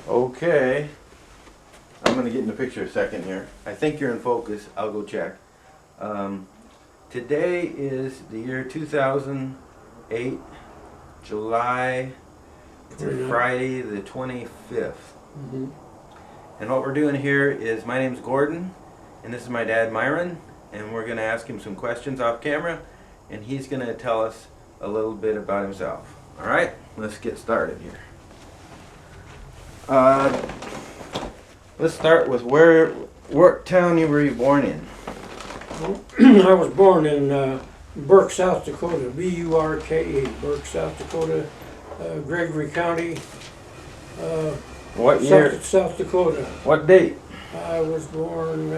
Okay, I'm gonna get in the picture a second here. I think you're in focus. I'll go check. Today is the year 2008, July, it's a Friday the 25th. And what we're doing here is, my name's Gordon, and this is my dad Myron, and we're gonna ask him some questions off camera, and he's gonna tell us a little bit about himself. All right, let's get started here. Let's start with what town were you born in? I was born in Burke, South Dakota, B-U-R-K-E, Burke, South Dakota, Gregory County, What year? South Dakota. What date? I was born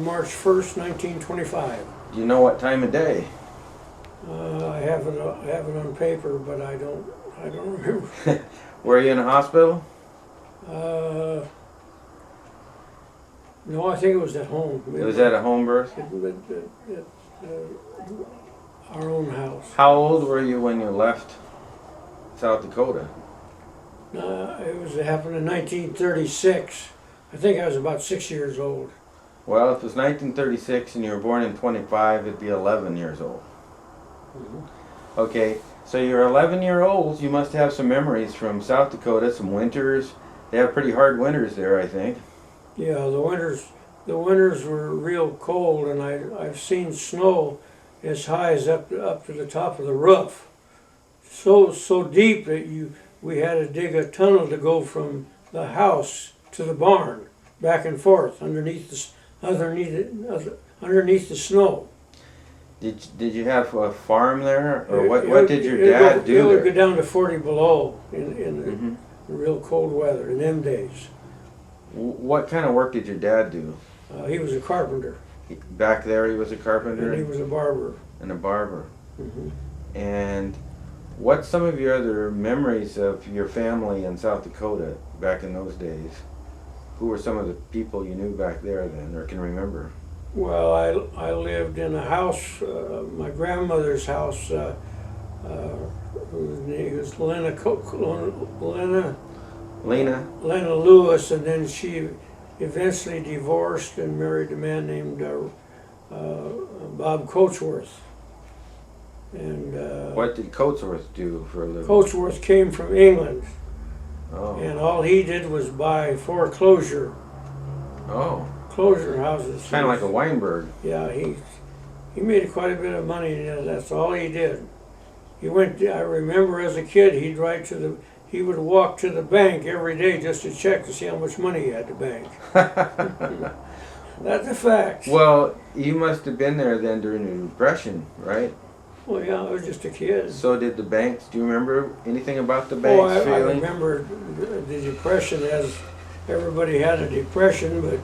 March 1st, 1925. Do you know what time of day? I have it on paper, but I don't remember. Were you in a hospital? No, I think it was at home. It was at a home birth? At our own house. How old were you when you left South Dakota? It happened in 1936. I think I was about 6 years old. Well, if it was 1936 and you were born in 25, it'd be 11 years old. Okay, so you're 11-year-olds. You must have some memories from South Dakota, some winters. They have pretty hard winters there, I think. Yeah, the winters were real cold, and I've seen snow as high as up to the top of the roof. So deep that we had to dig a tunnel to go from the house to the barn, back and forth underneath the snow. Did you have a farm there, or what did your dad do It would there? go down to 40 below in the real cold weather in them days. What kind of work did your dad do? He was a carpenter. Back there he was a carpenter? And he was a barber. And a barber. And what's some of your other memories of your family in South Dakota back in those days? Who were some of the people you knew back there then, or can remember? Well, I lived in a house, my grandmother's house, whose name was Lena Lewis, and then she eventually divorced and married a man named Bob Coatsworth. And what did Coatsworth do for a living? Coatsworth came from England, and Oh, all he did was buy foreclosure houses. kind of like a Weinberg. Yeah, he made quite a bit of money. That's all he did. He went. I remember as a kid, he would walk to the bank every day just to check to see how much money he had to bank. That's a fact. Well, you must have been there then during the Depression, right? Well, yeah, I was just a kid. So did the banks. Do you remember anything about the Oh, banks I failing? remember the Depression, as everybody had a depression, but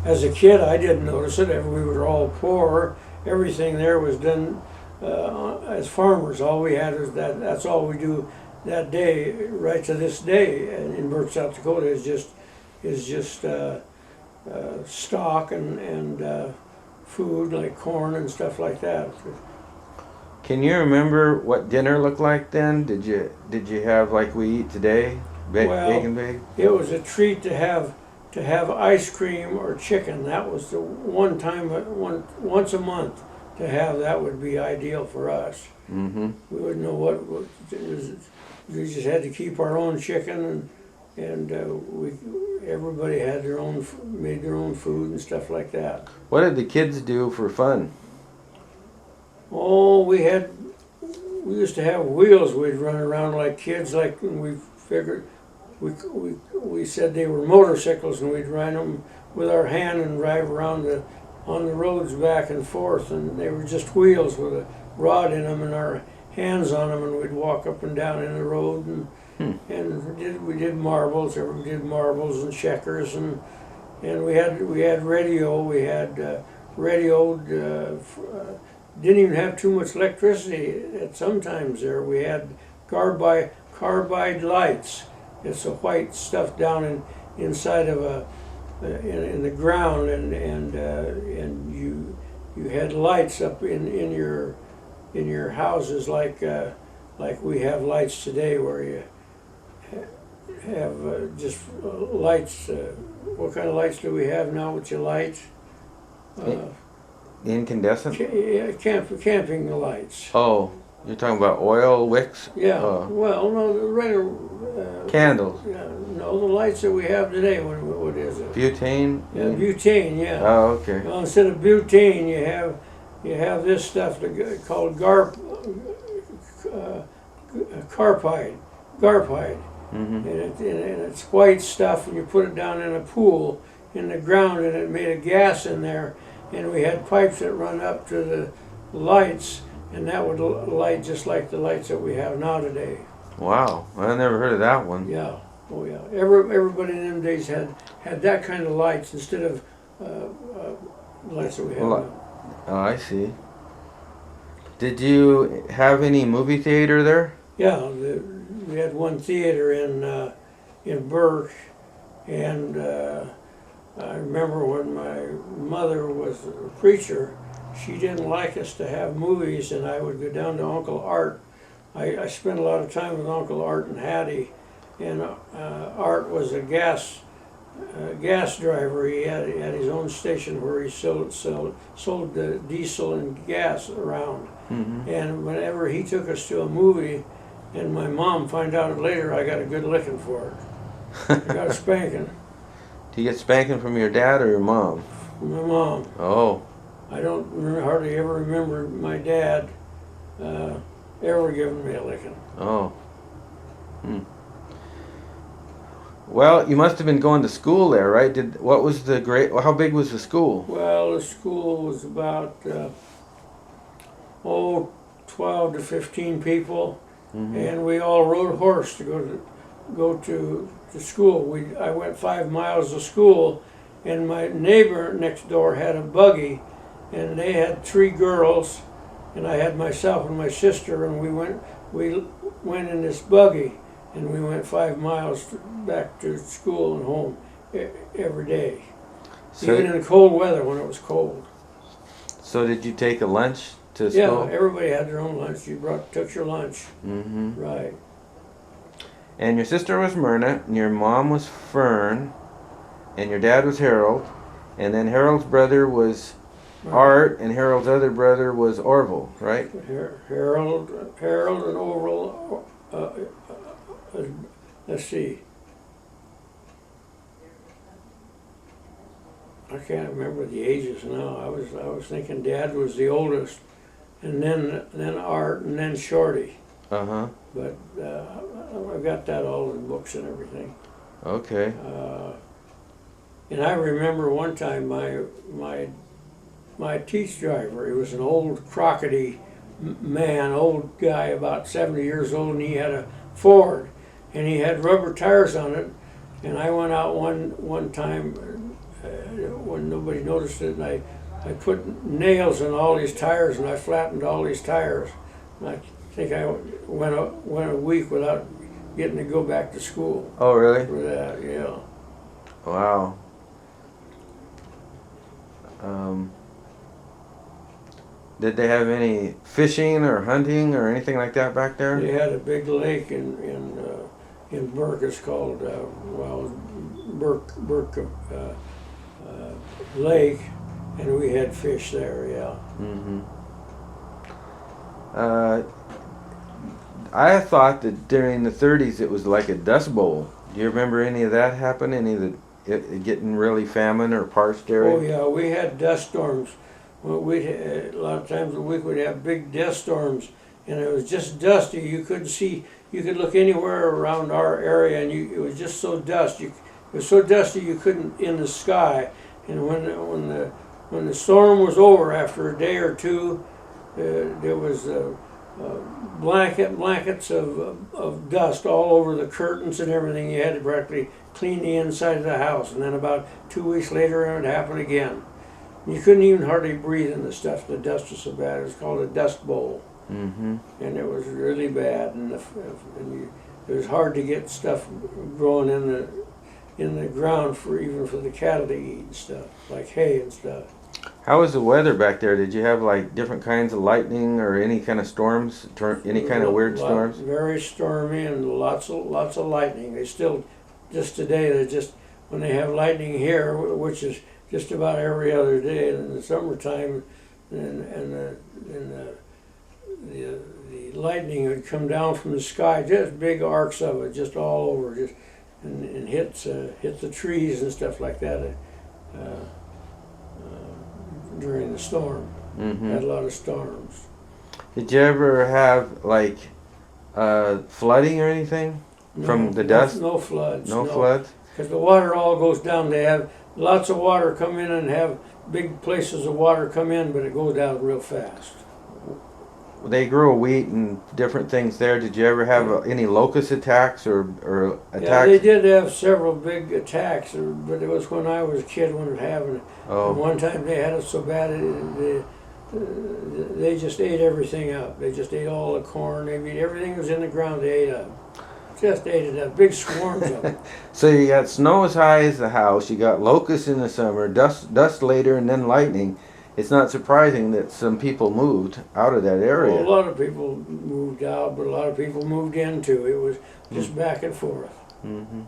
as a kid I didn't notice it. We were all poor. Everything there was done as farmers. All we had was that's all we do that day, right to this day in Burke, South Dakota, is just stock and food like corn and stuff like that. Can you remember what dinner looked like then? Did you have like we eat today, bacon bake? It was a treat to have ice cream or chicken. That was the one time, once a month, to have that would be ideal for us. We wouldn't know what it was. We just had to keep our own chicken, and everybody had made their own food and stuff like that. What did the kids do for fun? Oh, we used to have wheels. We'd run around like kids. Like we figured, we said they were motorcycles, and we'd ride them with our hand and drive around on the roads back and forth. And they were just wheels with a rod in them and our hands on them, and we'd walk up and down in the road, and we did marbles. We did marbles and checkers, and we had radio. We had radioed. Didn't even have too much electricity at sometimes there. We had carbide lights. It's a white stuff down inside of in the ground, and you had lights up in your houses like we have lights today, where have just lights. What kind of lights do we have now with your lights? Incandescent? Yeah, camping lights. Oh, you're talking about oil wicks? Yeah. Well, no, the regular. Candles. Yeah, no, the lights that we have today. What is it? Butane? Yeah, butane. Yeah. Oh, okay. Well, instead of butane, you have this stuff called carpide. Mm-hmm. And it's white stuff, and you put it down in a pool in the ground, and it made a gas in there, and we had pipes that run up to the lights, and that would light just like the lights that we have now today. Wow, I never heard of that one. Yeah, oh yeah. Everybody in them days had that kind of lights instead of lights that we have now. Oh, I see. Did you have any movie theater there? Yeah, we had one theater in Burke, and I remember when my mother was a preacher, she didn't like us to have movies, and I would go down to Uncle Art. I spent a lot of time with Uncle Art and Hattie, and Art was a gas driver. He had his own station where he sold the diesel and gas around. Mm-hmm. And whenever he took us to a movie, and my mom found out later, I got a good licking for it. I got a spanking. Do you get spanking from your dad or your mom? From my mom. Oh. I don't hardly ever remember my dad ever giving me a licking. Oh. Hmm. Well, you must have been going to school there, right? What was the grade? How big was the school? Well, the school was about 12 to 15 people, Mm-hmm. and we all rode horse to go to school. I went 5 miles to school, and my neighbor next door had a buggy, and they had 3 girls, and I had myself and my sister, and we went in this buggy, and we went 5 miles back to school and home every day, even in cold weather when it was cold. So did you take a lunch to Yeah, school? everybody had their own lunch. You took your lunch. Mm-hmm. Right. And your sister was Myrna, and your mom was Fern, and your dad was Harold, and then Harold's brother was Art, and Harold's other brother was Orville, right? Harold and Orville. Let's see. I can't remember the ages now. I was thinking Dad was the oldest, and then Art, and then Shorty. Uh-huh. But I've got that all in books and everything. Okay. And I remember one time my teach driver, he was an old crockety man, old guy, about 70 years old, and he had a Ford, and he had rubber tires on it. And I went out one time when nobody noticed it, and I put nails in all these tires, and I flattened all these tires. And I think I went a week without getting to go back to school. Oh, really? For that, yeah. Wow. Did they have any fishing or hunting or anything like that back there? They had a big lake in Burke. It's called Burke Lake, and we had fish there. Yeah. Mm-hmm. I thought that during the 30s it was like a dust bowl. Do you remember any of that happen? Any of it getting really famine or parched area? Oh yeah, we had dust storms. Well, a lot of times a week we'd have big dust storms, and it was just dusty. You couldn't see. You could look anywhere around our area, and it was just so dusty. It was so dusty you couldn't in the sky. And when the storm was over, after a day or two, there was blankets of dust all over the curtains and everything. You had to practically clean the inside of the house, and then about 2 weeks later it would happen again. You couldn't even hardly breathe in the stuff. The dust was so bad. It was called a dust bowl. Mm-hmm. And it was really bad, and it was hard to get stuff growing in the ground even for the cattle to eat and stuff, like hay and stuff. How was the weather back there? Did you have like different kinds of lightning or any kind of storms, any kind of weird storms? Very stormy and lots of lightning. They still, just today, they just, when they have lightning here, which is just about every other day in the summertime, and the lightning would come down from the sky, just big arcs of it, just all over, just and hit the trees and stuff like that during the storm. Mm-hmm. Had a lot of storms. Did you ever have like flooding or anything from the dust? No floods. No floods? Because the water all goes down. They have lots of water come in and have big places of water come in, but it goes down real fast. They grew wheat and different things there. Did you ever have any locust attacks or attacks? Yeah, they did have several big attacks, but it was when I was a kid when it happened. Oh. And one time they had it so bad, they just ate everything up. They just ate all the corn. They ate everything that was in the ground. They ate up. Just ate it up. Big swarms of it. So you got snow as high as the house. You got locusts in the summer, dust later, and then lightning. It's not surprising that some people moved out of that area. Well, a lot of people moved out, but a lot of people moved in too. It was just back and forth. Mm-hmm.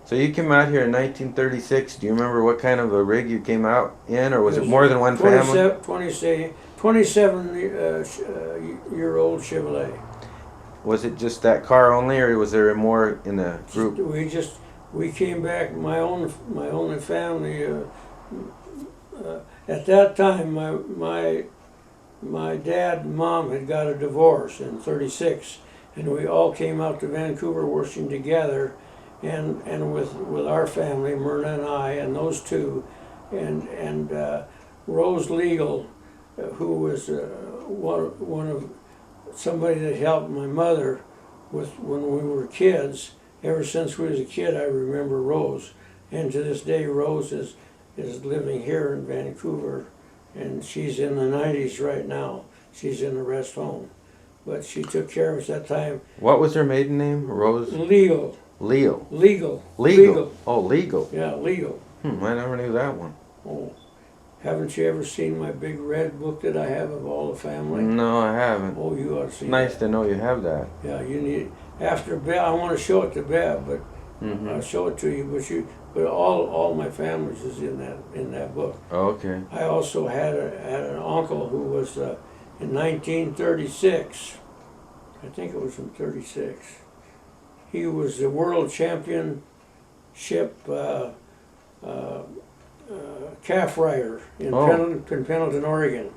So you came out here in 1936. Do you remember what kind of a rig you came out in, or was it more than one family? 27-year-old Chevrolet. Was it just that car only, or was there more in the group? We came back. My only family. At that time, my dad and mom had got a divorce in '36, and we all came out to Vancouver working together, and with our family, Myrna and I, and those two, and Rose Legal, who was one of somebody that helped my mother with when we were kids. Ever since we was a kid, I remember Rose, and to this day, Rose is living here in Vancouver, and she's in the 90s right now. She's in a rest home, but she took care of us that time. What was her maiden name? Rose? Legal. Legal. Legal. Oh, legal. Yeah, legal. I never knew that one. Oh, haven't you ever seen my big red book that I have of all the family? No, I haven't. Oh, you ought to see. Nice to know you have that. Yeah, you need. After Bev, I want to show it to Bev, but I'll show it to you. But all my family is in that book. Okay. I also had an uncle who was in 1936. I think it was in '36. He was the world championship calf rider in Pendleton, Oregon.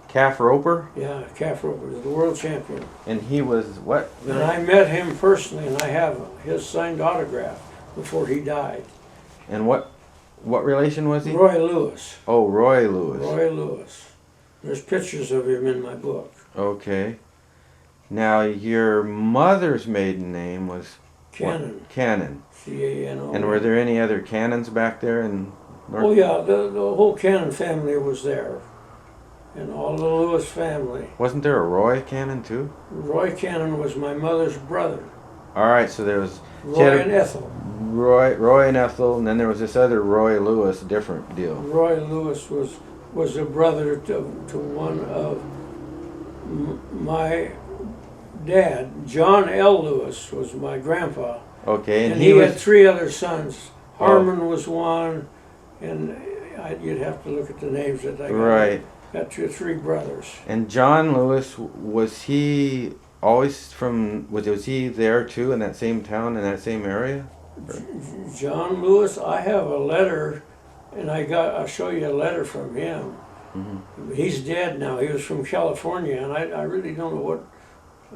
Calf roper? Yeah, calf roper. He was the world champion. And he was what? And I met him personally, and I have his signed autograph before he died. And what relation was he? Roy Lewis. Oh, Roy Lewis. Roy Lewis. There's pictures of him in my book. Okay. Now, your mother's maiden name was? Cannon. What? Cannon. C-A-N-O. And were there any other Cannons back there in North? Oh yeah, the whole Cannon family was there. And all the Lewis family. Wasn't there a Roy Cannon too? Roy Cannon was my mother's brother. All right, so there was Roy and Ethel. Roy and Ethel, and then there was this other Roy Lewis, different deal. Roy Lewis was a brother to one of my dad. John L. Lewis was my grandpa. Okay, and he had 3 other sons. Harmon was one, and you'd have to look at the names that I got. Right. Got 3 brothers. And John Lewis, was he always from? Was he there too in that same town in that same area? John Lewis, I have a letter, and I'll show you a letter from him. Mm-hmm. He's dead now. He was from California, and I really don't know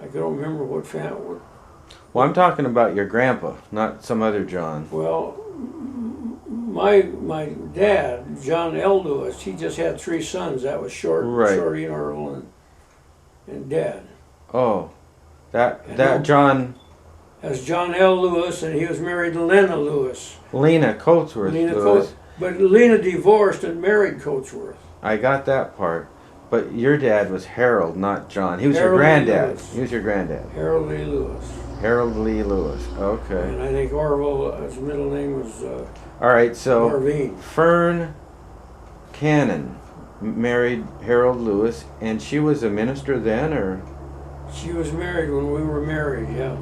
I don't remember what family. Well, I'm talking about your grandpa, not some other John. Well, my dad, John L. Lewis, he just had 3 sons. That was Shorty and Earl and Dad. Oh, that John. That's John L. Lewis, and he was married to Lena Lewis. Lena Coatsworth Lewis. But Lena divorced and married Coatsworth. I got that part. But your dad was Harold, not John. He was Harold your granddad. Lewis. He was your granddad. Harold Lee Lewis. Harold Lee Lewis. Okay. And I think Orville, his middle name was all right, so Marvine. Fern Cannon. married Harold Lewis, and she was a minister then, or She was married when we were married, yeah.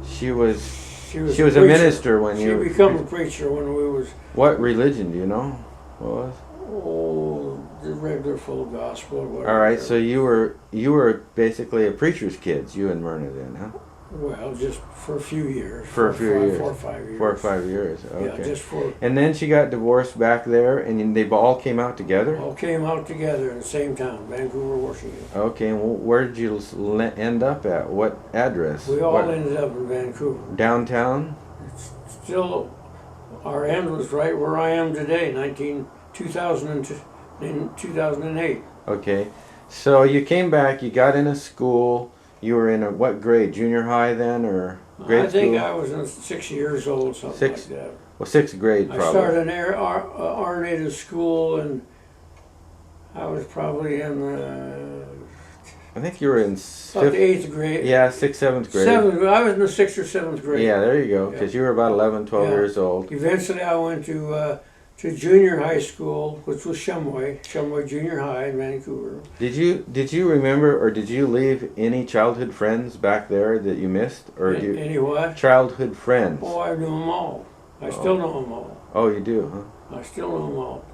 she was She was, she was a preacher. minister when She you? became a preacher when we was, What religion do you know? What was? oh, the regular full gospel. Whatever. All right, so you were basically a preacher's kids, you and Myrna then, huh? Well, just for a few years. For a few years. 4 or 5 years. 4 or 5 years. Okay. Yeah, just for. And then she got divorced back there, and they all came out together. All came out together in the same town, Vancouver, Washington. Okay, and where did you end up at? What address? We all What, ended up in Vancouver. downtown? It's still, our end was right where I am today, 2008. Okay, so you came back. You got into school. You were in what grade? Junior high then, or grade I think school? I was 6 years old, something Six? like that. Well, 6th grade I probably. started in our native school, and I was probably in I think you were in about the 5th. 8th grade. Yeah, 6th, 7th grade. I was in the 6th or 7th grade. Yeah, there you go. Because you were about 11, 12 Yeah. years old. Eventually, I went to junior high school, which was Shumway Junior High in Vancouver. Did you remember, or did you leave any childhood friends back there that you missed, or do you, Any what? childhood friends? Oh, I knew them all. I still know them all. Oh, you do, huh? I still know them all.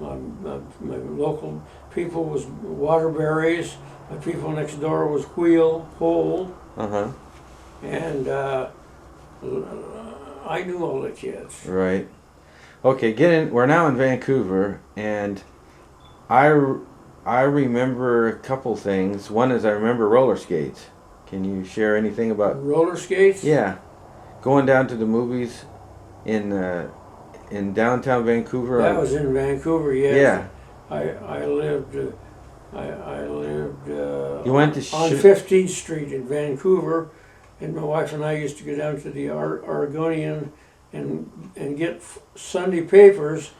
My local people was Waterberries. My people next door was Hole, Uh huh. and I knew all the kids. Right. Okay, we're now in Vancouver, and I remember a couple things. One is I remember roller skates. Can you share anything about? Roller skates? Yeah, going down to the movies in downtown Vancouver. That was in Vancouver, yes. Yeah. I lived. I lived You went to on 15th Street in Vancouver, and my wife and I used to go down to the Oregonian and get Sunday papers